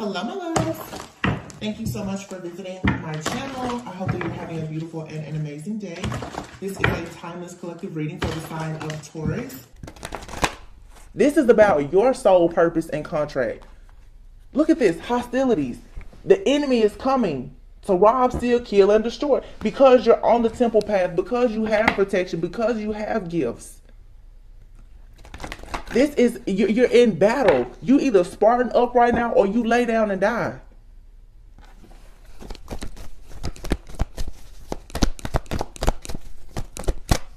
Hello, my loves. Thank you so much for visiting my channel. I hope that you're having a beautiful and an amazing day. This is a timeless collective reading for the sign of Taurus. This is about your soul purpose and contract. Look at this, hostilities. The enemy is coming to rob, steal, kill, and destroy because you're on the temple path, because you have protection, because you have gifts. This is, you're in battle. You either Spartan up right now or you lay down and die.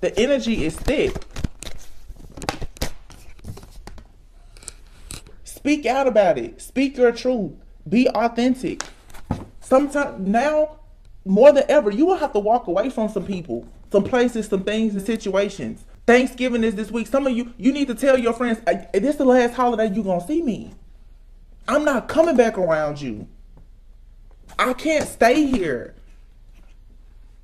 The energy is thick. Speak out about it. Speak your truth. Be authentic. Sometimes now, more than ever, you will have to walk away from some people, some places, some things, and situations. Thanksgiving is this week. Some of you need to tell your friends, this is the last holiday you're going to see me. I'm not coming back around you. I can't stay here.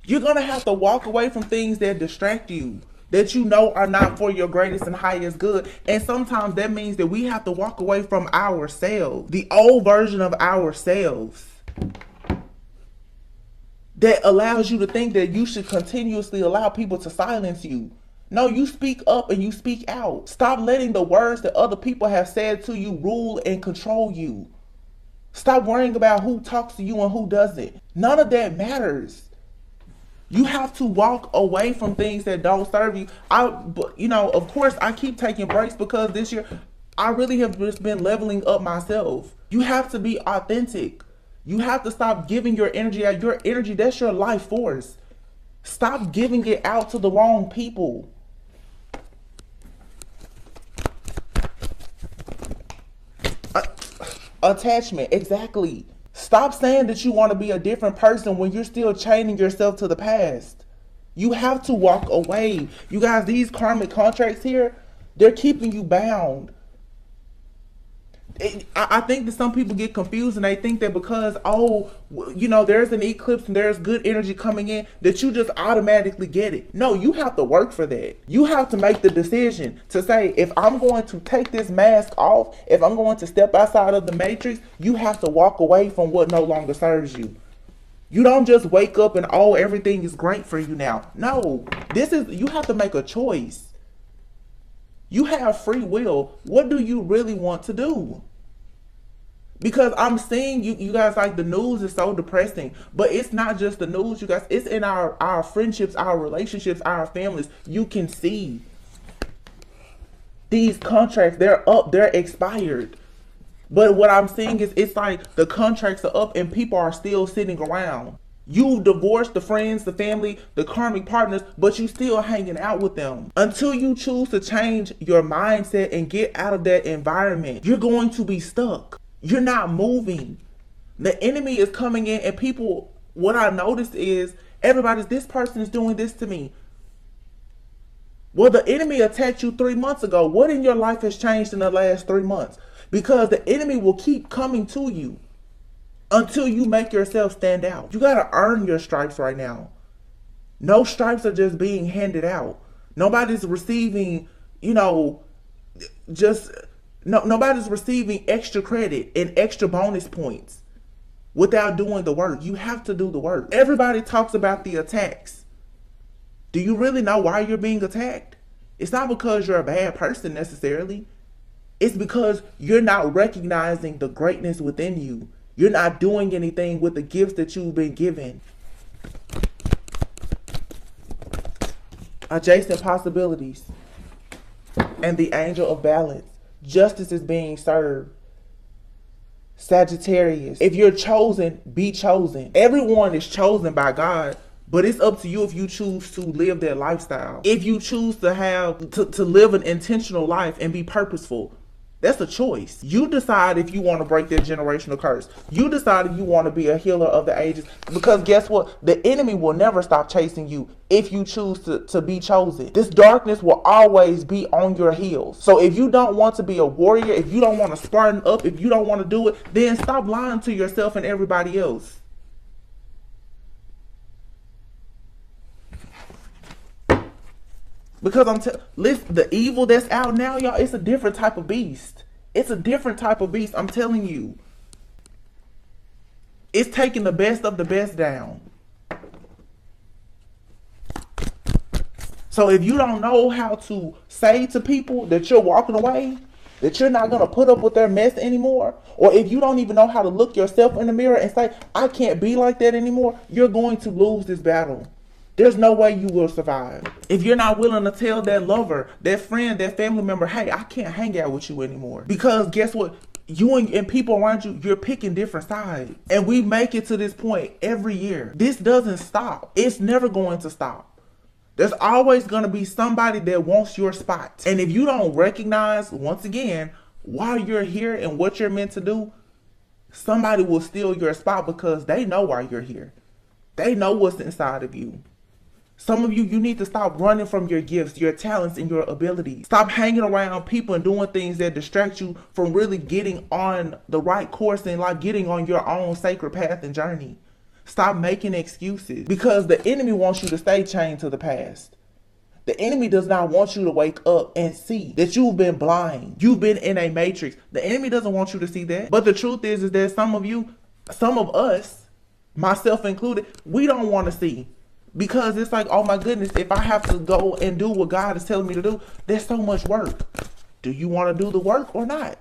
You're going to have to walk away from things that distract you, that you know are not for your greatest and highest good. And sometimes that means that we have to walk away from ourselves, the old version of ourselves that allows you to think that you should continuously allow people to silence you. No, you speak up and you speak out. Stop letting the words that other people have said to you rule and control you. Stop worrying about who talks to you and who doesn't. None of that matters. You have to walk away from things that don't serve you. Of course, I keep taking breaks because this year I really have just been leveling up myself. You have to be authentic. You have to stop giving your energy out. Your energy, that's your life force. Stop giving it out to the wrong people. Attachment, exactly. Stop saying that you want to be a different person when you're still chaining yourself to the past. You have to walk away. You guys, these karmic contracts here, they're keeping you bound. I think that some people get confused and they think that because, there's an eclipse and there's good energy coming in, that you just automatically get it. No, you have to work for that. You have to make the decision to say, if I'm going to take this mask off, if I'm going to step outside of the matrix, you have to walk away from what no longer serves you. You don't just wake up and, everything is great for you now. No, you have to make a choice. You have free will. What do you really want to do? Because I'm seeing you guys, like, the news is so depressing, but it's not just the news, you guys. It's in our friendships, our relationships, our families. You can see these contracts, they're up, they're expired. But what I'm seeing is it's like the contracts are up and people are still sitting around. You divorced the friends, the family, the karmic partners, but you still hanging out with them. Until you choose to change your mindset and get out of that environment, you're going to be stuck. You're not moving. The enemy is coming in and people, what I noticed is this person is doing this to me. Well, the enemy attacked you 3 months ago. What in your life has changed in the last 3 months? Because the enemy will keep coming to you until you make yourself stand out. You got to earn your stripes right now. No stripes are just being handed out. Nobody's receiving, nobody's receiving extra credit and extra bonus points without doing the work. You have to do the work. Everybody talks about the attacks. Do you really know why you're being attacked? It's not because you're a bad person necessarily. It's because you're not recognizing the greatness within you. You're not doing anything with the gifts that you've been given. Adjacent possibilities. And the angel of balance. Justice is being served. Sagittarius. If you're chosen, be chosen. Everyone is chosen by God, but it's up to you if you choose to live that lifestyle. If you choose to live an intentional life and be purposeful. That's a choice. You decide if you want to break that generational curse. You decide if you want to be a healer of the ages. Because guess what? The enemy will never stop chasing you if you choose to be chosen. This darkness will always be on your heels. So if you don't want to be a warrior, if you don't want to Spartan up, if you don't want to do it, then stop lying to yourself and everybody else. Because listen, the evil that's out now, y'all, it's a different type of beast. It's a different type of beast, I'm telling you. It's taking the best of the best down. So if you don't know how to say to people that you're walking away, that you're not going to put up with their mess anymore, or if you don't even know how to look yourself in the mirror and say, I can't be like that anymore, you're going to lose this battle. There's no way you will survive. If you're not willing to tell that lover, that friend, that family member, hey, I can't hang out with you anymore. Because guess what? You and people around you, you're picking different sides. And we make it to this point every year. This doesn't stop. It's never going to stop. There's always going to be somebody that wants your spot. And if you don't recognize, once again, why you're here and what you're meant to do, somebody will steal your spot because they know why you're here. They know what's inside of you. Some of you, you need to stop running from your gifts, your talents, and your abilities. Stop hanging around people and doing things that distract you from really getting on the right course and like getting on your own sacred path and journey. Stop making excuses because the enemy wants you to stay chained to the past. The enemy does not want you to wake up and see that you've been blind. You've been in a matrix. The enemy doesn't want you to see that. But the truth is that some of us, myself included, we don't want to see. Because it's like, oh my goodness, if I have to go and do what God is telling me to do, there's so much work. Do you want to do the work or not?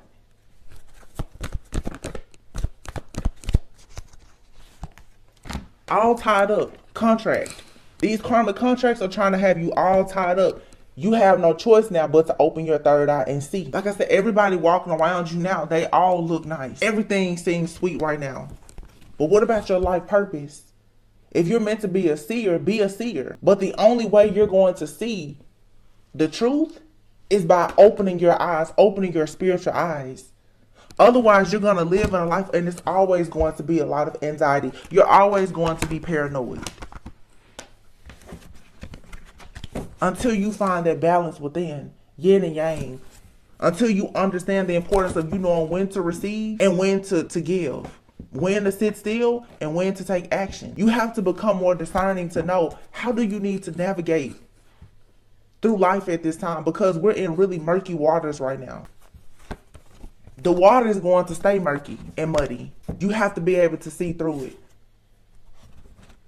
All tied up. Contract. These karmic contracts are trying to have you all tied up. You have no choice now but to open your third eye and see. Like I said, everybody walking around you now, they all look nice. Everything seems sweet right now. But what about your life purpose? If you're meant to be a seer, be a seer. But the only way you're going to see the truth is by opening your eyes, opening your spiritual eyes. Otherwise, you're going to live in a life and it's always going to be a lot of anxiety. You're always going to be paranoid. Until you find that balance within, yin and yang. Until you understand the importance of you knowing when to receive and when to give. When to sit still and when to take action. You have to become more discerning to know how do you need to navigate through life at this time, because we're in really murky waters right now. The water is going to stay murky and muddy. You have to be able to see through it.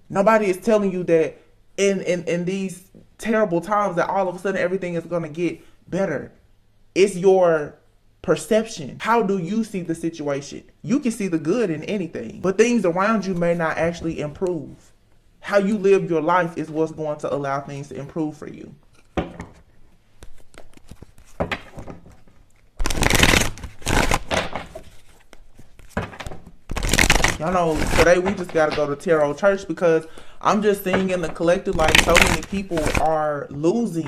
Nobody is telling you that in these terrible times that all of a sudden everything is going to get better. It's your perception. How do you see the situation? You can see the good in anything, but things around you may not actually improve. How you live your life is what's going to allow things to improve for you. Y'all know today we just got to go to Tarot Church because I'm just seeing in the collective like so many people are losing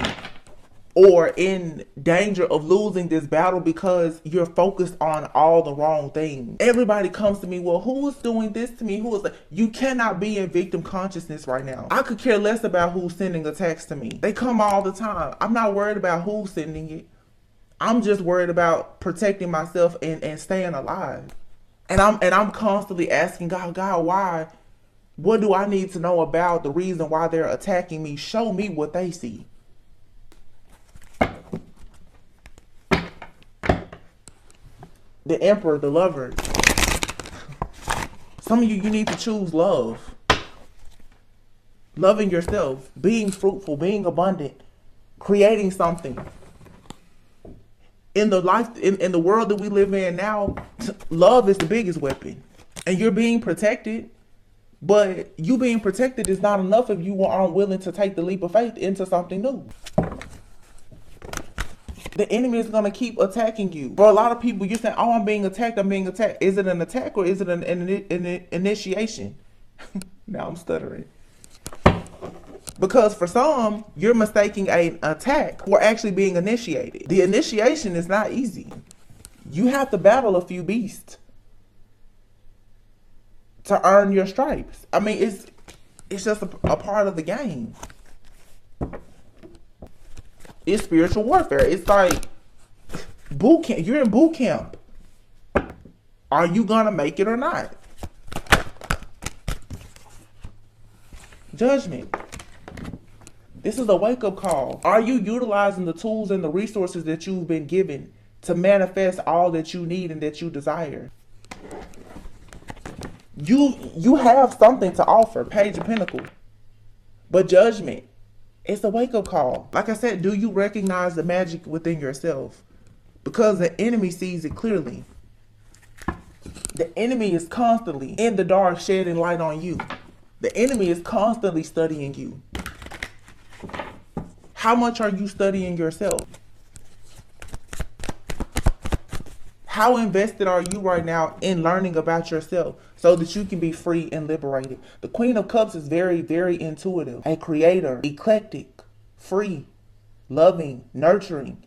or in danger of losing this battle because you're focused on all the wrong things. Everybody comes to me, well, who is doing this to me? Who is that? You cannot be in victim consciousness right now. I could care less about who's sending attacks to me. They come all the time. I'm not worried about who's sending it. I'm just worried about protecting myself and staying alive. And I'm constantly asking God, why? What do I need to know about the reason why they're attacking me? Show me what they see. The Emperor, the Lover. Some of you need to choose love. Loving yourself, being fruitful, being abundant, creating something. In the life, in the world that we live in now, love is the biggest weapon. And you're being protected, but you being protected is not enough if you aren't willing to take the leap of faith into something new. The enemy is going to keep attacking you. For a lot of people, you're saying, oh, I'm being attacked. Is it an attack or is it an initiation? Now I'm stuttering. Because for some, you're mistaking an attack for actually being initiated. The initiation is not easy. You have to battle a few beasts to earn your stripes. I mean, it's just a part of the game. It's spiritual warfare. It's like boot camp. You're in boot camp. Are you gonna make it or not? Judgment. This is a wake-up call. Are you utilizing the tools and the resources that you've been given to manifest all that you need and that you desire? You have something to offer, Page of Pentacles. But Judgment, it's a wake-up call. Like I said, do you recognize the magic within yourself? Because the enemy sees it clearly. The enemy is constantly in the dark shedding light on you. The enemy is constantly studying you. How much are you studying yourself? How invested are you right now in learning about yourself so that you can be free and liberated? The Queen of Cups is very, very intuitive, a creator, eclectic, free, loving, nurturing.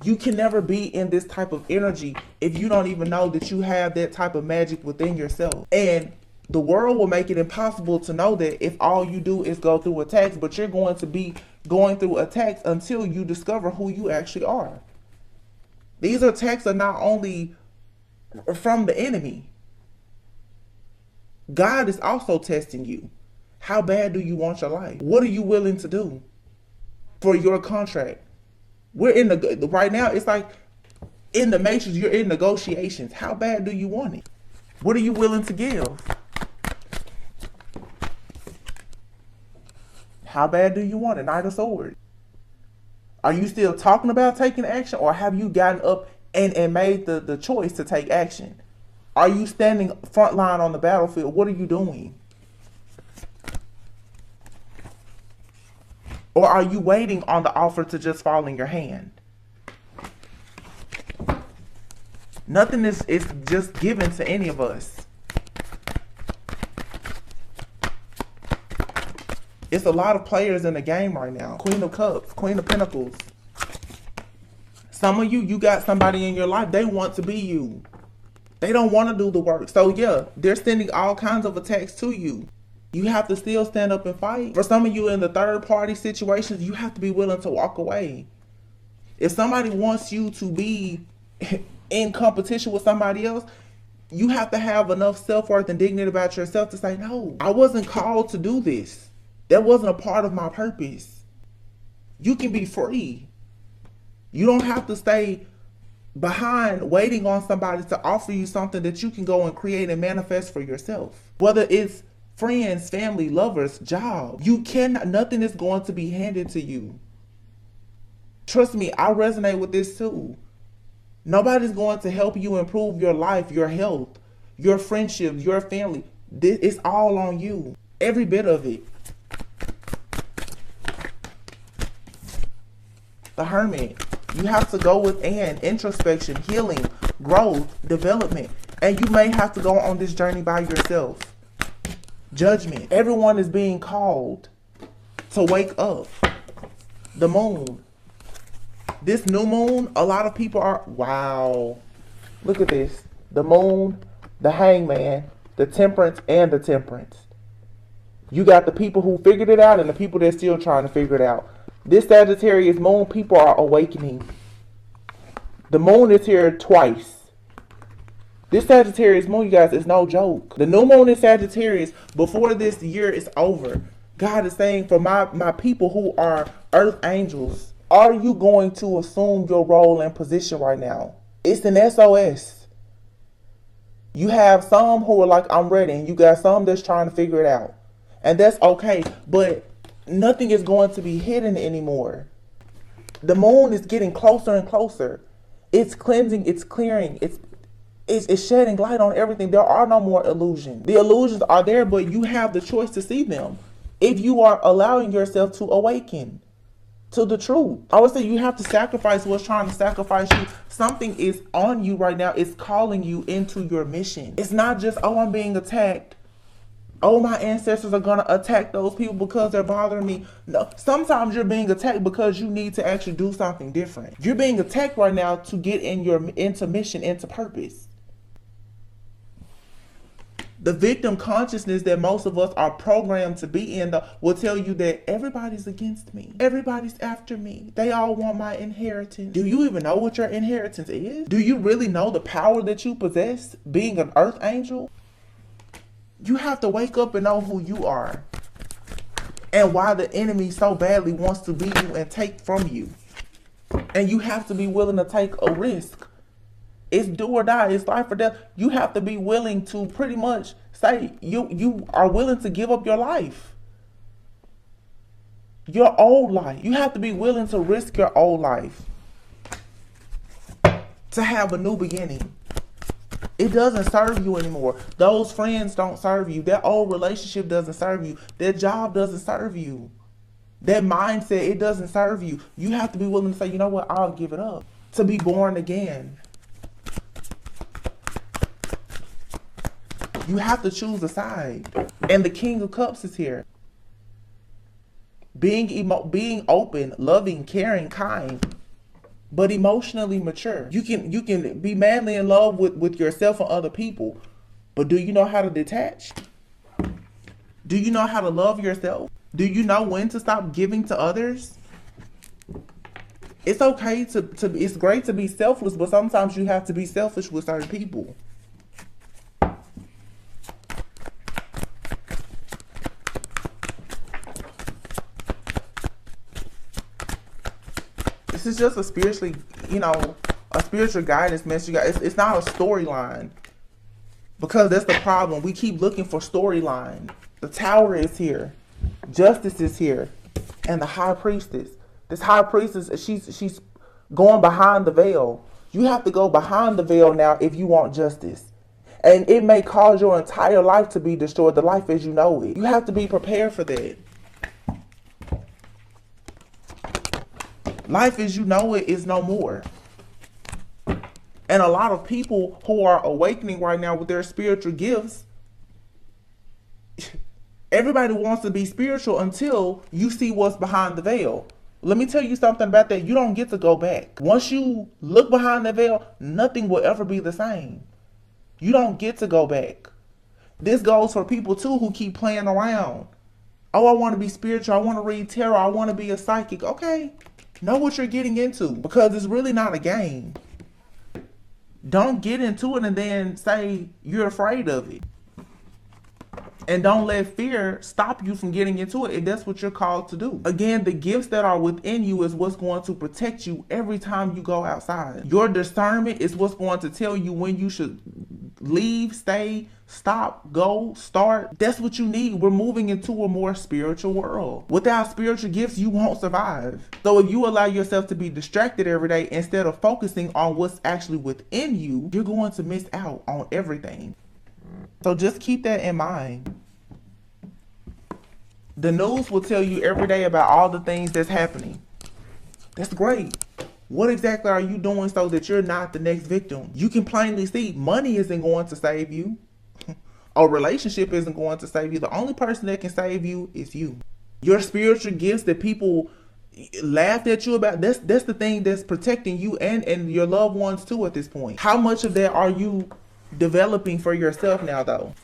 You can never be in this type of energy if you don't even know that you have that type of magic within yourself. And the world will make it impossible to know that if all you do is go through attacks, but you're going to be going through attacks until you discover who you actually are. These attacks are not only from the enemy. God is also testing you. How bad do you want your life? What are you willing to do for your contract? We're in the right now, it's like in the matrix, you're in negotiations. How bad do you want it? What are you willing to give? How bad do you want it? Knight of Swords. Are you still talking about taking action, or have you gotten up and made the choice to take action? Are you standing front line on the battlefield? What are you doing? Or are you waiting on the offer to just fall in your hand? Nothing is just given to any of us. It's a lot of players in the game right now. Queen of Cups, Queen of Pentacles. Some of you got somebody in your life, they want to be you. They don't want to do the work. So yeah, they're sending all kinds of attacks to you. You have to still stand up and fight. For some of you in the third party situations, you have to be willing to walk away. If somebody wants you to be in competition with somebody else, you have to have enough self-worth and dignity about yourself to say, no, I wasn't called to do this. That wasn't a part of my purpose. You can be free. You don't have to stay behind waiting on somebody to offer you something that you can go and create and manifest for yourself. Whether it's friends, family, lovers, job, you cannot, nothing is going to be handed to you. Trust me, I resonate with this too. Nobody's going to help you improve your life, your health, your friendships, your family. It's all on you. Every bit of it. The Hermit. You have to go within, introspection, healing, growth, development. And you may have to go on this journey by yourself. Judgment. Everyone is being called to wake up. The Moon. This new moon, a lot of people are, wow. Look at this. The Moon, the Hangman, the Temperance, and the Temperance. You got the people who figured it out and the people that are still trying to figure it out. This Sagittarius moon, people are awakening. The moon is here twice. This Sagittarius moon, you guys, is no joke. The new moon in Sagittarius, before this year is over, God is saying, for my people who are earth angels, are you going to assume your role and position right now? It's an SOS. You have some who are like, I'm ready, and you got some that's trying to figure it out. And that's okay, but nothing is going to be hidden anymore. The moon is getting closer and closer. It's cleansing, it's clearing, it's shedding light on everything. There are no more illusions. The illusions are there, but you have the choice to see them if you are allowing yourself to awaken to the truth. I would say you have to sacrifice what's trying to sacrifice you. Something is on you right now. It's calling you into your mission. It's not just, oh, I'm being attacked. Oh, my ancestors are going to attack those people because they're bothering me. No, sometimes you're being attacked because you need to actually do something different. You're being attacked right now to get into mission, into purpose. The victim consciousness that most of us are programmed to be in will tell you that everybody's against me. Everybody's after me. They all want my inheritance. Do you even know what your inheritance is? Do you really know the power that you possess being an earth angel? You have to wake up and know who you are and why the enemy so badly wants to be you and take from you. And you have to be willing to take a risk. It's do or die. It's life or death. You have to be willing to pretty much say you are willing to give up your life. Your old life. You have to be willing to risk your old life to have a new beginning. It doesn't serve you anymore. Those friends don't serve you. That old relationship doesn't serve you. That job doesn't serve you. That mindset, it doesn't serve you. You have to be willing to say, you know what, I'll give it up. To be born again. You have to choose a side. And the King of Cups is here. Being open, loving, caring, kind, but emotionally mature. You can be madly in love with yourself and other people, but do you know how to detach? Do you know how to love yourself? Do you know when to stop giving to others? It's okay it's great to be selfless, but sometimes you have to be selfish with certain people. This is just a spiritually, a spiritual guidance message. It's not a storyline. Because that's the problem. We keep looking for storyline. The Tower is here. Justice is here. And the High Priestess. This High Priestess, she's going behind the veil. You have to go behind the veil now if you want justice. And it may cause your entire life to be destroyed. The life as you know it. You have to be prepared for that. Life as you know it is no more. And a lot of people who are awakening right now with their spiritual gifts, everybody wants to be spiritual until you see what's behind the veil. Let me tell you something about that. You don't get to go back. Once you look behind the veil, nothing will ever be the same. You don't get to go back. This goes for people too who keep playing around. Oh, I want to be spiritual. I want to read tarot. I want to be a psychic. Okay. Know what you're getting into, because it's really not a game. Don't get into it and then say you're afraid of it. And don't let fear stop you from getting into it if that's what you're called to do. Again, the gifts that are within you is what's going to protect you every time you go outside. Your discernment is what's going to tell you when you should leave, stay, stop, go, start. That's what you need. We're moving into a more spiritual world. Without spiritual gifts, you won't survive. So if you allow yourself to be distracted every day instead of focusing on what's actually within you, you're going to miss out on everything. So just keep that in mind. The news will tell you every day about all the things that's happening. That's great. What exactly are you doing so that you're not the next victim? You can plainly see money isn't going to save you. A relationship isn't going to save you. The only person that can save you is you. Your spiritual gifts that people laughed at you about, that's the thing that's protecting you and your loved ones too at this point. How much of that are you developing for yourself now though?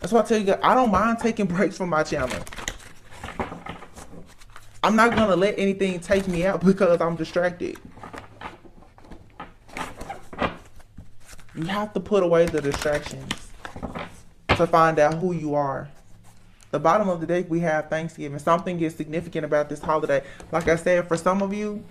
That's why I tell you, I don't mind taking breaks from my channel. I'm not going to let anything take me out because I'm distracted. You have to put away the distractions to find out who you are. The bottom of the deck, we have Thanksgiving. Something is significant about this holiday. Like I said, for some of you,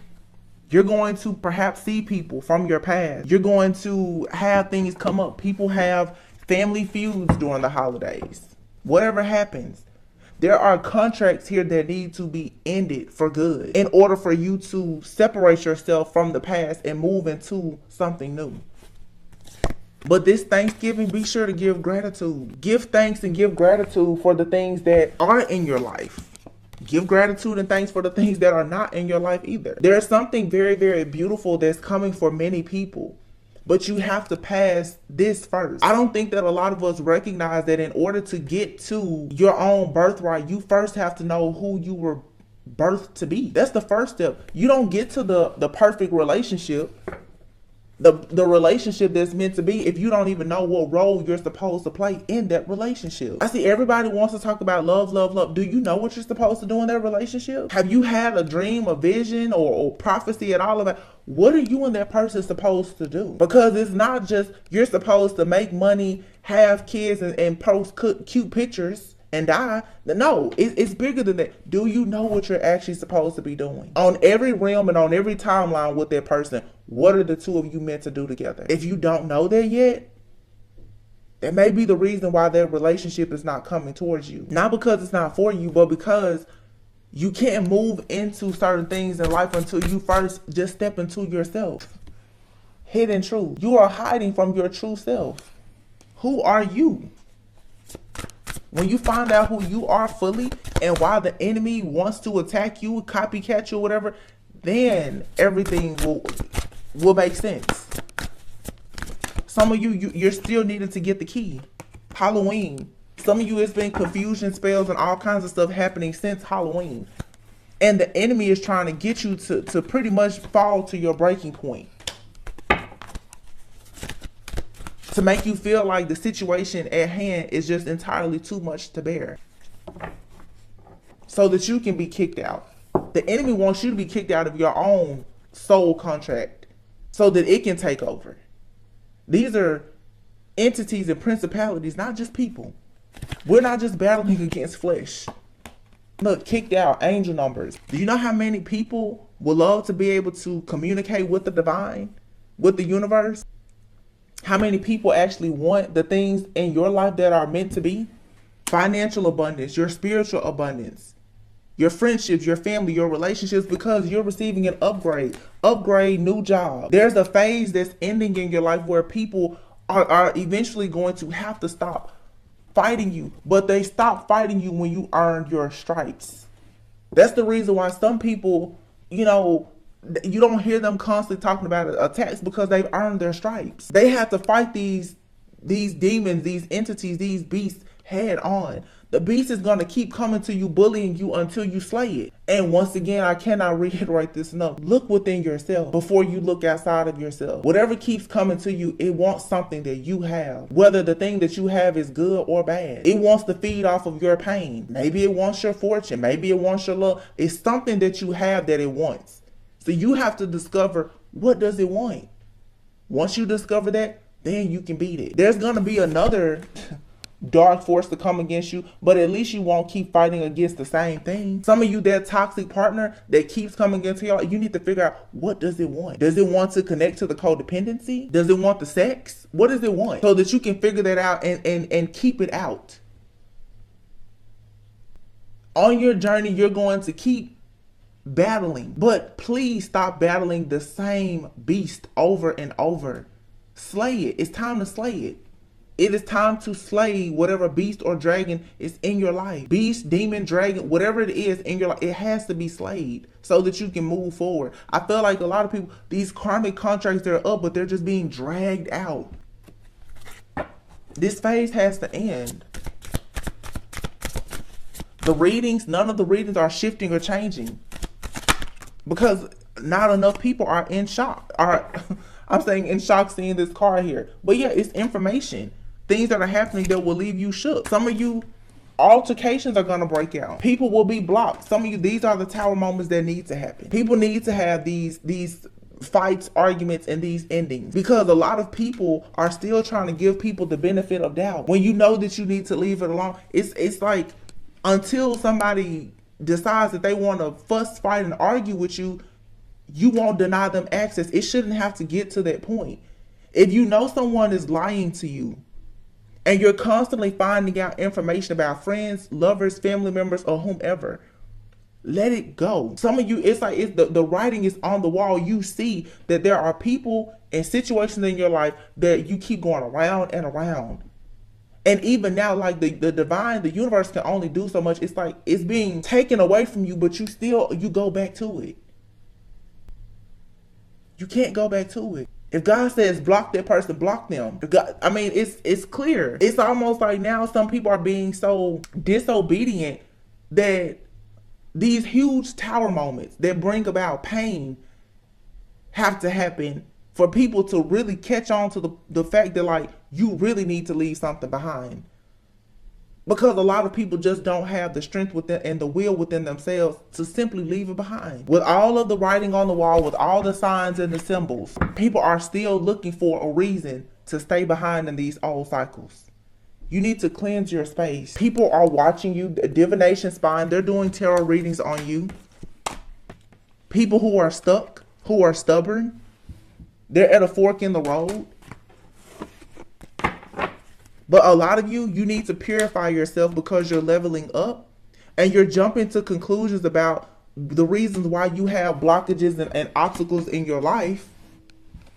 you're going to perhaps see people from your past. You're going to have things come up. People have family feuds during the holidays. Whatever happens, there are contracts here that need to be ended for good in order for you to separate yourself from the past and move into something new. But this Thanksgiving, be sure to give gratitude. Give thanks and give gratitude for the things that are in your life. Give gratitude and thanks for the things that are not in your life either. There is something very, very beautiful that's coming for many people. But you have to pass this first. I don't think that a lot of us recognize that in order to get to your own birthright, you first have to know who you were birthed to be. That's the first step. You don't get to the perfect relationship, the relationship that's meant to be, if you don't even know what role you're supposed to play in that relationship. I see everybody wants to talk about love, love, love. Do you know what you're supposed to do in that relationship? Have you had a dream, a vision, or prophecy at all about what are you and that person supposed to do? Because it's not just you're supposed to make money, have kids, and post cute pictures and die. No, it's bigger than that. Do you know what you're actually supposed to be doing? On every realm and on every timeline with that person, What are the two of you meant to do together? If you don't know that yet, that may be the reason why that relationship is not coming towards you. Not because it's not for you, but because you can't move into certain things in life until you first just step into yourself. Hidden truth. You are hiding from your true self. Who are you? When you find out who you are fully and why the enemy wants to attack you, copycat you, whatever, then everything will make sense. Some of you're still needing to get the key. Halloween. Some of you, it's been confusion, spells, and all kinds of stuff happening since Halloween. And the enemy is trying to get you to pretty much fall to your breaking point. To make you feel like the situation at hand is just entirely too much to bear. So that you can be kicked out. The enemy wants you to be kicked out of your own soul contract so that it can take over. These are entities and principalities, not just people. We're not just battling against flesh. Look, kicked out, angel numbers. Do you know how many people would love to be able to communicate with the divine, with the universe? How many people actually want the things in your life that are meant to be? Financial abundance, your spiritual abundance, your friendships, your family, your relationships, because you're receiving an upgrade, new job. There's a phase that's ending in your life where people are eventually going to have to stop fighting you, but they stop fighting you when you earn your stripes. That's the reason why some people, you don't hear them constantly talking about attacks, because they've earned their stripes. They have to fight these demons, these entities, these beasts head on. The beast is going to keep coming to you, bullying you until you slay it. And once again, I cannot reiterate this enough. Look within yourself before you look outside of yourself. Whatever keeps coming to you, it wants something that you have. Whether the thing that you have is good or bad. It wants to feed off of your pain. Maybe it wants your fortune. Maybe it wants your love. It's something that you have that it wants. So you have to discover, what does it want? Once you discover that, then you can beat it. There's going to be another dark force to come against you, but at least you won't keep fighting against the same thing. Some of you, that toxic partner that keeps coming into your life, you need to figure out, what does it want? Does it want to connect to the codependency? Does it want the sex? What does it want? So that you can figure that out and keep it out. On your journey, you're going to keep battling, but please stop battling the same beast over and over. Slay it. It's time to slay it. It is time to slay whatever beast or dragon is in your life. Beast, demon, dragon, whatever it is in your life, it has to be slayed so that you can move forward. I feel like a lot of people, these karmic contracts, they're up, but they're just being dragged out. This phase has to end. The readings, none of the readings are shifting or changing, because not enough people are in shock. I'm saying in shock seeing this card here. But yeah, it's information. Things that are happening that will leave you shook. Some of you, altercations are going to break out. People will be blocked. Some of you, these are the tower moments that need to happen. People need to have these fights, arguments, and these endings, because a lot of people are still trying to give people the benefit of doubt. When you know that you need to leave it alone, it's like, until somebody decides that they want to fuss, fight, and argue with you, you won't deny them access. It shouldn't have to get to that point. If you know someone is lying to you, and you're constantly finding out information about friends, lovers, family members, or whomever, let it go. Some of you, it's like the writing is on the wall. You see that there are people and situations in your life that you keep going around and around. And even now, like the divine, the universe can only do so much. It's like it's being taken away from you, but you go back to it. You can't go back to it. If God says block that person, block them. It's clear. It's almost like now some people are being so disobedient that these huge tower moments that bring about pain have to happen for people to really catch on to the fact that, like, you really need to leave something behind. Because a lot of people just don't have the strength within and the will within themselves to simply leave it behind. With all of the writing on the wall, with all the signs and the symbols, people are still looking for a reason to stay behind in these old cycles. You need to cleanse your space. People are watching you, divination spine, they're doing tarot readings on you. People who are stuck, who are stubborn, They're at a fork in the road. But a lot of you need to purify yourself because you're leveling up and you're jumping to conclusions about the reasons why you have blockages and obstacles in your life.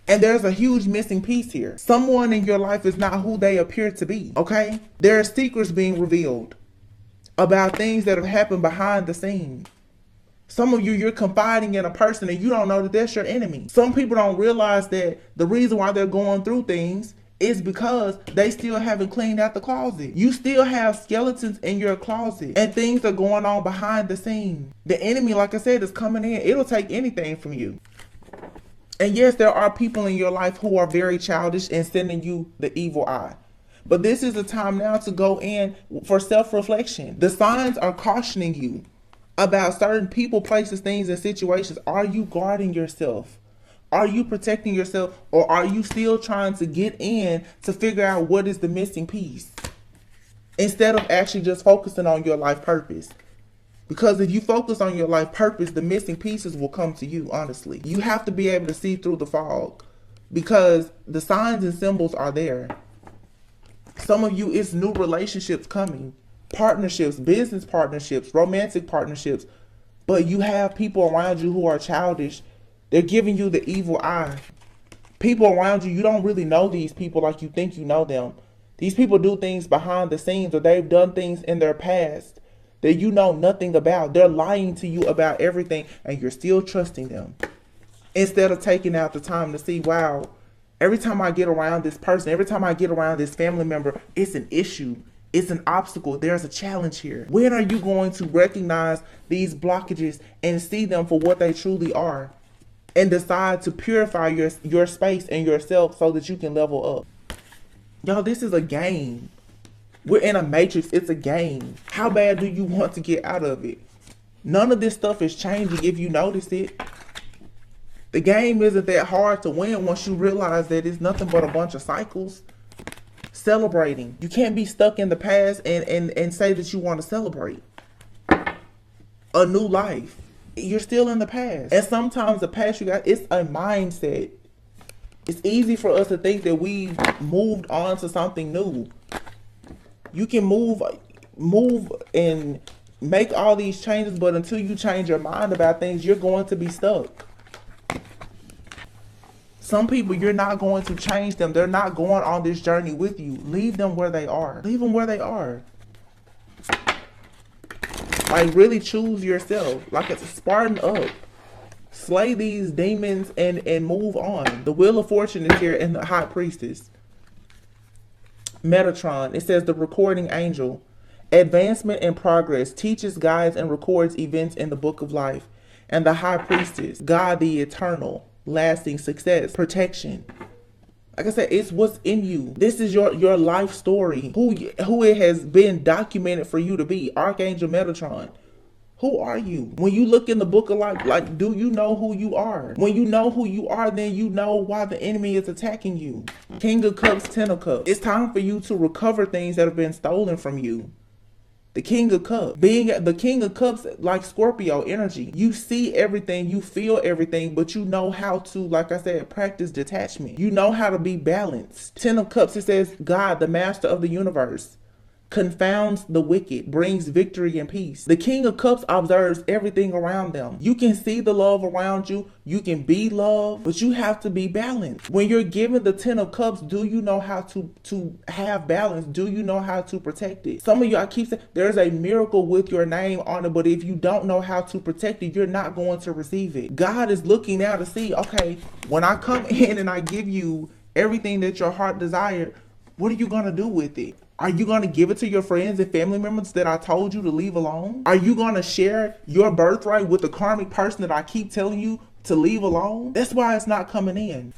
And there's a huge missing piece here. Someone in your life is not who they appear to be, okay? There are secrets being revealed about things that have happened behind the scenes. Some of you, you're confiding in a person and you don't know that that's your enemy. Some people don't realize that the reason why they're going through things is because they still haven't cleaned out the closet. You still have skeletons in your closet and things are going on behind the scenes. The enemy, like I said, is coming in. It'll take anything from you. And yes, there are people in your life who are very childish and sending you the evil eye. But this is the time now to go in for self-reflection. The signs are cautioning you about certain people, places, things, and situations. Are you guarding yourself? Are you protecting yourself? Or are you still trying to get in to figure out what is the missing piece? Instead of actually just focusing on your life purpose. Because if you focus on your life purpose, the missing pieces will come to you, honestly. You have to be able to see through the fog. Because the signs and symbols are there. Some of you, it's new relationships coming. Partnerships, business partnerships, romantic partnerships. But you have people around you who are childish. They're giving you the evil eye. People around you, you don't really know these people like you think you know them. These people do things behind the scenes, or they've done things in their past that you know nothing about. They're lying to you about everything and you're still trusting them. Instead of taking out the time to see, wow, every time I get around this person, every time I get around this family member, it's an issue. It's an obstacle. There's a challenge here. When are you going to recognize these blockages and see them for what they truly are? And decide to purify your space and yourself so that you can level up. Y'all, this is a game. We're in a matrix. It's a game. How bad do you want to get out of it? None of this stuff is changing if you notice it. The game isn't that hard to win once you realize that it's nothing but a bunch of cycles. Celebrating. You can't be stuck in the past and say that you want to celebrate a new life. You're still in the past. And sometimes the past you got, it's a mindset. It's easy for us to think that we've moved on to something new. You can move and make all these changes, but until you change your mind about things, you're going to be stuck. Some people, you're not going to change them. They're not going on this journey with you. Leave them where they are. Leave them where they are. Like, really choose yourself. Like, it's a Spartan up. Slay these demons and move on. The Wheel of Fortune is here and the High Priestess. Metatron, it says the recording angel. Advancement and progress, teaches, guides, and records events in the book of life. And the High Priestess, God the eternal, lasting success, protection. Like I said, it's what's in you. This is your life story. Who it has been documented for you to be. Archangel Metatron. Who are you? When you look in the book of life, like, do you know who you are? When you know who you are, then you know why the enemy is attacking you. King of Cups, Ten of Cups. It's time for you to recover things that have been stolen from you. The King of Cups. Being the King of Cups, like Scorpio energy. You see everything, you feel everything, but you know how to, like I said, practice detachment. You know how to be balanced. Ten of Cups, it says, God, the master of the universe, confounds the wicked, brings victory and peace. The King of Cups observes everything around them. You can see the love around you. You can be loved, but you have to be balanced. When you're given the Ten of Cups, do you know how to have balance? Do you know how to protect it? Some of you, I keep saying, there's a miracle with your name on it, but if you don't know how to protect it, you're not going to receive it. God is looking now to see, okay, when I come in and I give you everything that your heart desired, what are you going to do with it? Are you going to give it to your friends and family members that I told you to leave alone? Are you going to share your birthright with the karmic person that I keep telling you to leave alone? That's why it's not coming in.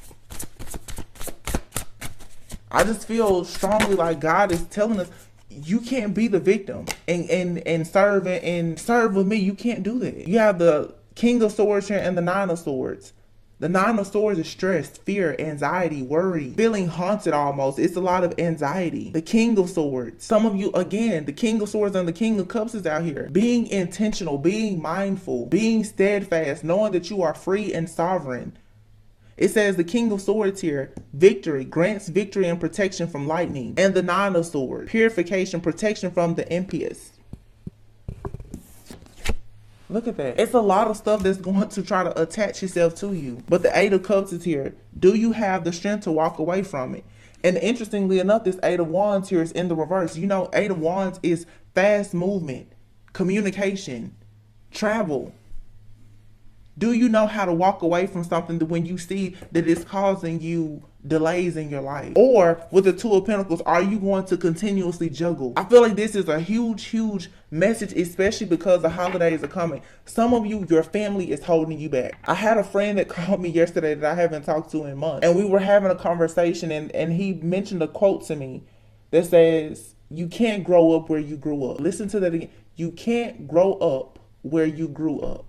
I just feel strongly like God is telling us, you can't be the victim and serve with me. You can't do that. You have the King of Swords here and the Nine of Swords. The Nine of Swords is stress, fear, anxiety, worry, feeling haunted almost. It's a lot of anxiety. The King of Swords. Some of you, again, the King of Swords and the King of Cups is out here. Being intentional, being mindful, being steadfast, knowing that you are free and sovereign. It says the King of Swords here, victory, grants victory and protection from lightning. And the Nine of Swords, purification, protection from the impious. Look at that. It's a lot of stuff that's going to try to attach itself to you. But the Eight of Cups is here. Do you have the strength to walk away from it? And interestingly enough, this Eight of Wands here is in the reverse. You know, Eight of Wands is fast movement, communication, travel. Do you know how to walk away from something that when you see that it's causing you delays in your life? Or with the Two of Pentacles, are you going to continuously juggle? I feel like this is a huge message, especially because the holidays are coming. Some of you, your family is holding you back. I had a friend that called me yesterday that I haven't talked to in months, and we were having a conversation, and he mentioned a quote to me that says, you can't grow up where you grew up. Listen to that again. You can't grow up where you grew up.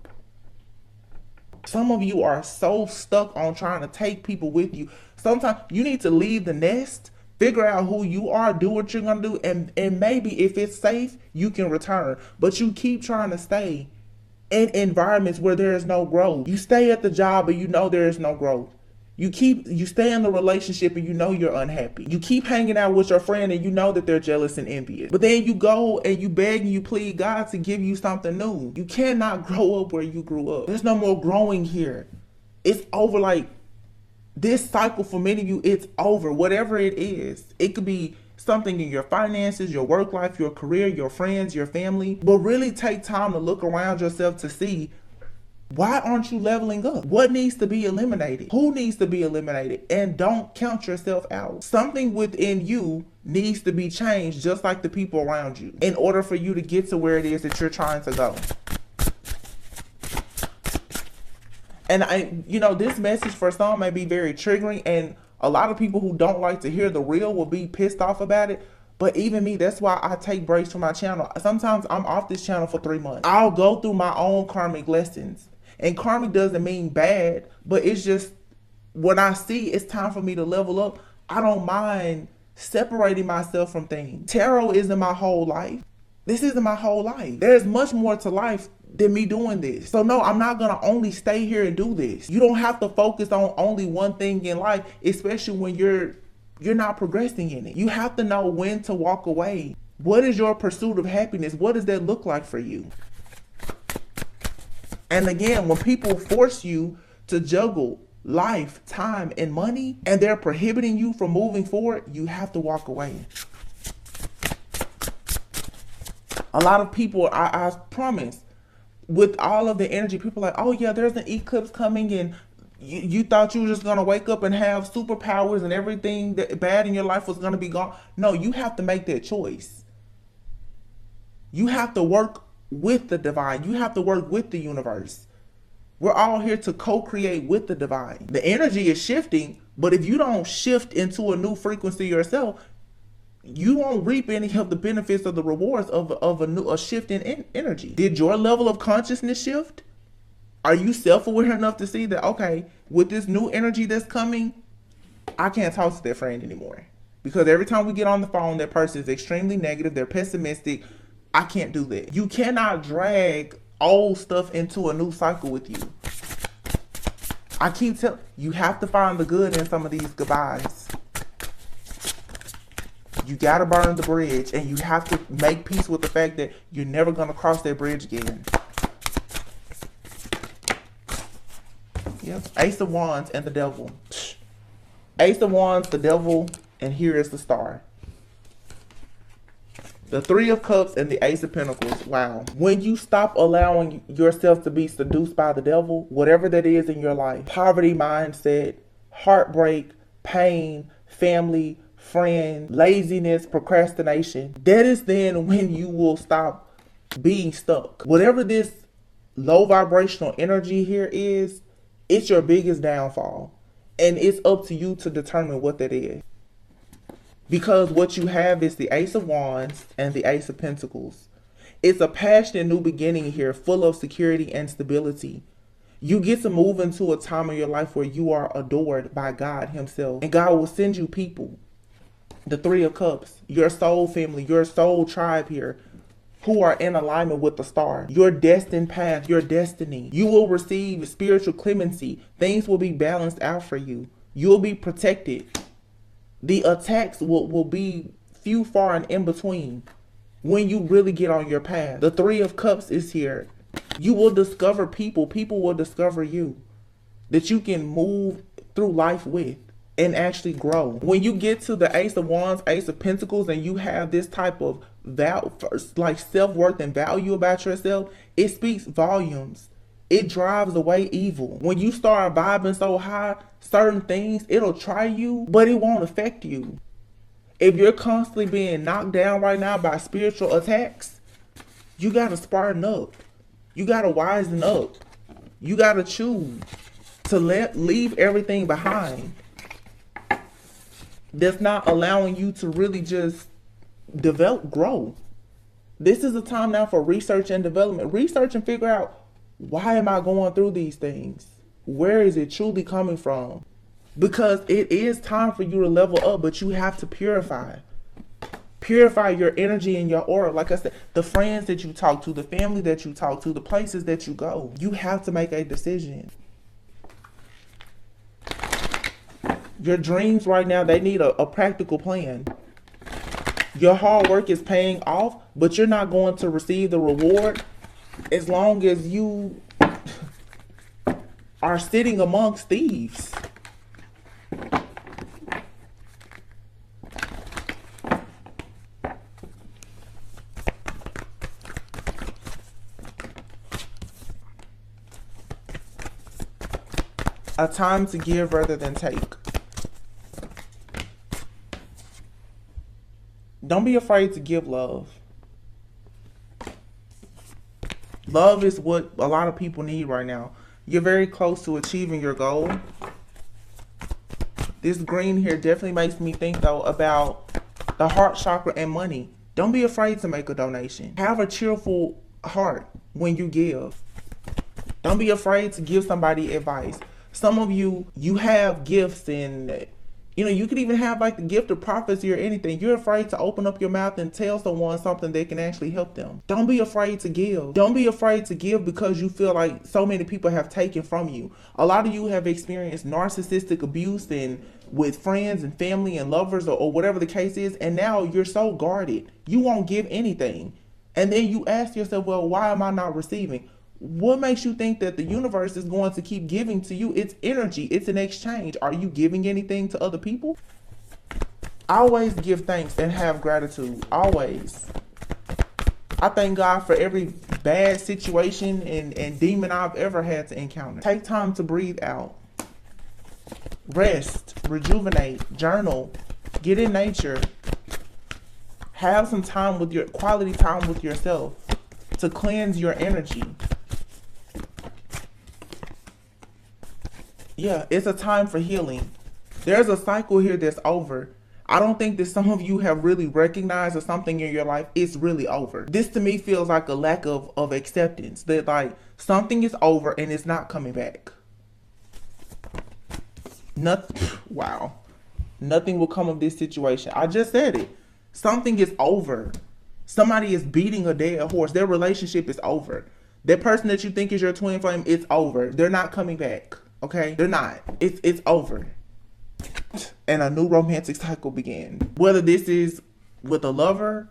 Some of you are so stuck on trying to take people with you. Sometimes you need to leave the nest, figure out who you are, do what you're going to do, and maybe if it's safe, you can return. But you keep trying to stay in environments where there is no growth. You stay at the job and you know there is no growth. You stay in the relationship and you know you're unhappy. You keep hanging out with your friend and you know that they're jealous and envious. But then you go and you beg and you plead God to give you something new. You cannot grow up where you grew up. There's no more growing here. It's over. Like this cycle for many of you, it's over. Whatever it is, it could be something in your finances, your work life, your career, your friends, your family. But really take time to look around yourself to see, why aren't you leveling up? What needs to be eliminated? Who needs to be eliminated? And don't count yourself out. Something within you needs to be changed, just like the people around you, in order for you to get to where it is that you're trying to go. And this message for some may be very triggering, and a lot of people who don't like to hear the real will be pissed off about it. But even me, that's why I take breaks from my channel. Sometimes I'm off this channel for 3 months. I'll go through my own karmic lessons. And karmic doesn't mean bad, but it's just when I see it's time for me to level up, I don't mind separating myself from things. Tarot isn't my whole life. This isn't my whole life. There's much more to life than me doing this. So no, I'm not going to only stay here and do this. You don't have to focus on only one thing in life, especially when you're not progressing in it. You have to know when to walk away. What is your pursuit of happiness? What does that look like for you? And again, when people force you to juggle life, time, and money, and they're prohibiting you from moving forward, you have to walk away. A lot of people, I promise, with all of the energy, people are like, oh yeah, there's an eclipse coming, and you thought you were just going to wake up and have superpowers and everything that bad in your life was going to be gone. No, you have to make that choice. You have to work with the divine. You have to work with the universe. We're all here to co-create with the divine. The energy is shifting, but if you don't shift into a new frequency yourself, you won't reap any of the benefits of the rewards of a shift in energy. Did your level of consciousness shift? Are you self-aware enough to see that, okay, with this new energy that's coming, I can't talk to that friend anymore? Because every time we get on the phone, that person is extremely negative, they're pessimistic. I can't do that. You cannot drag old stuff into a new cycle with you. I keep telling you, have to find the good in some of these goodbyes. You gotta burn the bridge, and you have to make peace with the fact that you're never gonna cross that bridge again. Yep. Ace of Wands and the Devil. Ace of Wands, the Devil, and here is the Star. The Three of Cups and the Ace of Pentacles. Wow. When you stop allowing yourself to be seduced by the devil, whatever that is in your life, poverty mindset, heartbreak, pain, family, friend, laziness, procrastination, that is then when you will stop being stuck. Whatever this low vibrational energy here is, it's your biggest downfall. And it's up to you to determine what that is. Because what you have is the Ace of Wands and the Ace of Pentacles. It's a passionate new beginning here, full of security and stability. You get to move into a time of your life where you are adored by God himself. And God will send you people. The Three of Cups, your soul family, your soul tribe here. who are in alignment with the star. Your destined path, your destiny. You will receive spiritual clemency. Things will be balanced out for you. You'll be protected. The attacks will be few, far, and in between when you really get on your path. The Three of Cups is here. You will discover people. People will discover you that you can move through life with and actually grow. When you get to the Ace of Wands, Ace of Pentacles, and you have this type of like self-worth and value about yourself, it speaks volumes. It drives away evil. When you start vibing so high, certain things, it'll try you, but it won't affect you. If you're constantly being knocked down right now by spiritual attacks, you gotta spartan up. You gotta wisen up. You gotta choose to leave everything behind that's not allowing you to really just develop, grow. This is a time now for research and development. Research and figure out, why am I going through these things? Where is it truly coming from? Because it is time for you to level up, but you have to purify. Purify your energy and your aura. Like I said, the friends that you talk to, the family that you talk to, the places that you go. You have to make a decision. Your dreams right now, they need a practical plan. Your hard work is paying off, but you're not going to receive the reward as long as you are sitting amongst thieves. A time to give rather than take. Don't be afraid to give love. Love is what a lot of people need right now. You're very close to achieving your goal. This green here definitely makes me think, though, about the heart chakra and money. Don't be afraid to make a donation. Have a cheerful heart when you give. Don't be afraid to give somebody advice. Some of you have gifts, and you could even have like the gift of prophecy or anything. You're afraid to open up your mouth and tell someone something that can actually help them. Don't be afraid to give. Don't be afraid to give because you feel like so many people have taken from you. A lot of you have experienced narcissistic abuse and with friends and family and lovers or whatever the case is, and now you're so guarded. You won't give anything. And then you ask yourself, well, why am I not receiving? What makes you think that the universe is going to keep giving to you? It's energy. It's an exchange. Are you giving anything to other people? Always give thanks and have gratitude. Always. I thank God for every bad situation and demon I've ever had to encounter. Take time to breathe out. Rest. Rejuvenate. Journal. Get in nature. Have some time with quality time with yourself to cleanse your energy. Yeah, it's a time for healing. There's a cycle here that's over. I don't think that some of you have really recognized that something in your life is really over. This to me feels like a lack of acceptance. That like something is over and it's not coming back. Wow. Nothing will come of this situation. I just said it. Something is over. Somebody is beating a dead horse. Their relationship is over. That person that you think is your twin flame, it's over. They're not coming back. Okay? They're not. It's over. And a new romantic cycle began. Whether this is with a lover,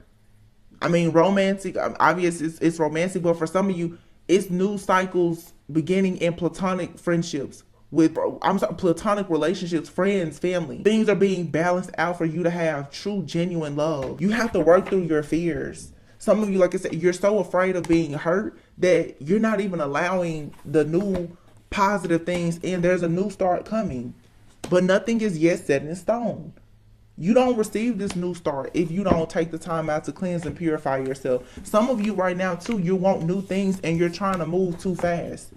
I mean, romantic, obviously it's romantic, but for some of you, it's new cycles beginning in platonic friendships. Platonic relationships, friends, family. Things are being balanced out for you to have true, genuine love. You have to work through your fears. Some of you, like I said, you're so afraid of being hurt that you're not even allowing the new positive things in. There's a new start coming, but nothing is yet set in stone. You don't receive this new start if you don't take the time out to cleanse and purify yourself. Some of you right now too, you want new things and you're trying to move too fast.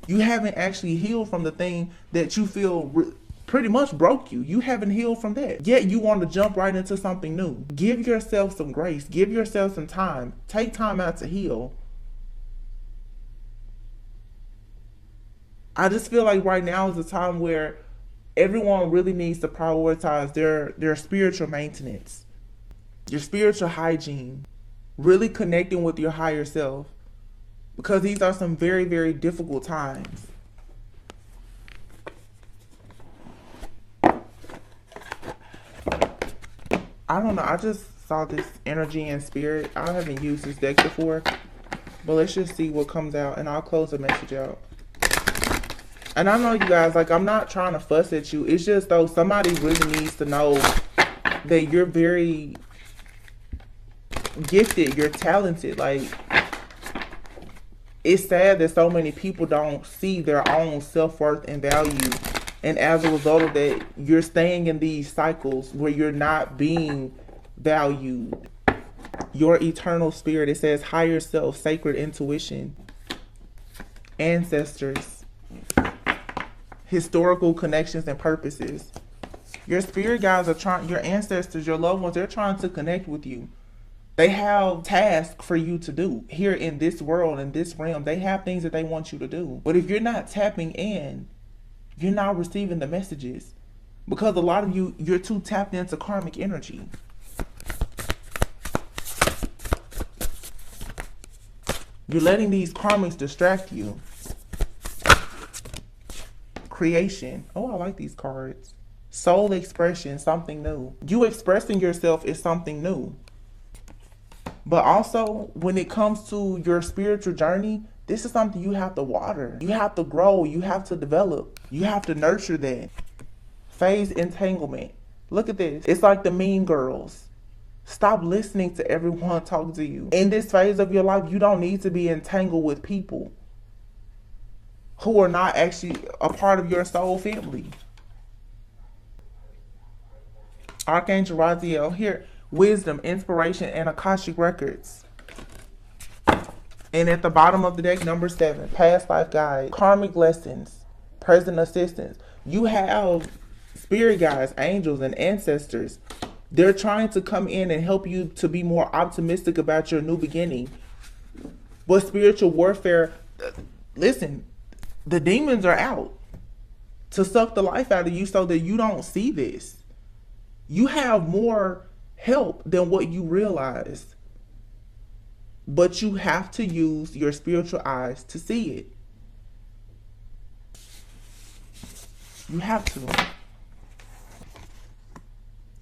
You haven't actually healed from the thing that you feel pretty much broke you. You haven't healed from that. Yet you want to jump right into something new. Give yourself some grace. Give yourself some time. Take time out to heal. I just feel like right now is a time where everyone really needs to prioritize their spiritual maintenance, your spiritual hygiene. really connecting with your higher self, because these are some very, very difficult times. I don't know. I just saw this energy and spirit. I haven't used this deck before, but let's just see what comes out, and I'll close the message out. And I know you guys, like, I'm not trying to fuss at you. It's just, though, somebody really needs to know that you're very gifted. You're talented. Like, it's sad that so many people don't see their own self-worth and value. And as a result of that, you're staying in these cycles where you're not being valued. Your eternal spirit, it says higher self, sacred intuition, ancestors, historical connections and purposes. Your spirit guides are trying, your ancestors, your loved ones, they're trying to connect with you. They have tasks for you to do here in this world, in this realm. They have things that they want you to do. But if you're not tapping in, you're not receiving the messages, because a lot of you, you're too tapped into karmic energy. You're letting these karmics distract you. Creation. Oh, I like these cards. Soul expression, something new. You expressing yourself is something new. But also, when it comes to your spiritual journey, this is something you have to water. You have to grow. You have to develop. You have to nurture that. Phase entanglement. Look at this. It's like the Mean Girls. Stop listening to everyone talk to you. In this phase of your life, you don't need to be entangled with people who are not actually a part of your soul family. Archangel Raziel here. Wisdom, inspiration, and Akashic records. And at the bottom of the deck, number 7, past life guide, karmic lessons, present assistance. You have spirit guides, angels, and ancestors. They're trying to come in and help you to be more optimistic about your new beginning. But spiritual warfare, listen, the demons are out to suck the life out of you so that you don't see this. You have more help than what you realize. But you have to use your spiritual eyes to see it. You have to.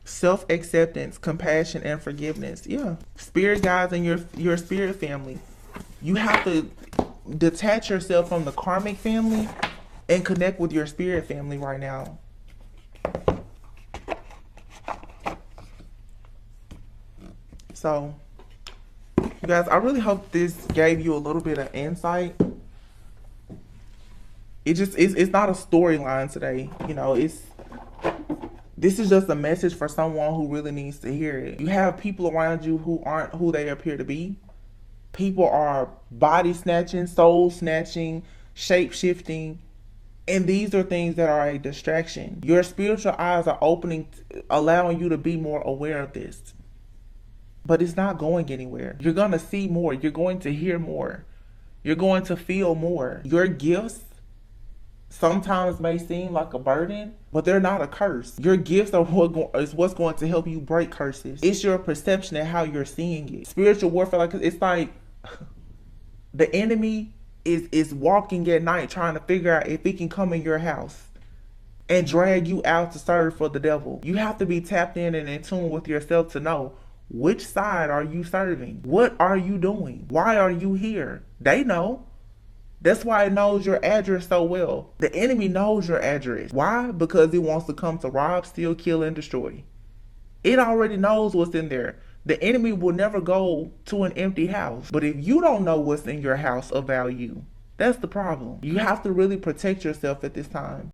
Self-acceptance, compassion, and forgiveness. Yeah. Spirit guides and your spirit family. You have to detach yourself from the karmic family and connect with your spirit family right now. So, you guys, I really hope this gave you a little bit of insight. It's not a storyline today. You know, this is just a message for someone who really needs to hear it. You have people around you who aren't who they appear to be. People are body snatching, soul snatching, shape shifting. And these are things that are a distraction. Your spiritual eyes are opening, allowing you to be more aware of this. But it's not going anywhere. You're going to see more. You're going to hear more. You're going to feel more. Your gifts sometimes may seem like a burden, but they're not a curse. Your gifts are what's going to help you break curses. It's your perception and how you're seeing it. Spiritual warfare, like, it's like the enemy is walking at night trying to figure out if he can come in your house and drag you out to serve for the devil. You have to be tapped in and in tune with yourself to know, which side are you serving? What are you doing? Why are you here? They know. That's why it knows your address so well. The enemy knows your address. Why? Because it wants to come to rob, steal, kill, and destroy. It already knows what's in there. The enemy will never go to an empty house. But if you don't know what's in your house of value, that's the problem. You have to really protect yourself at this time.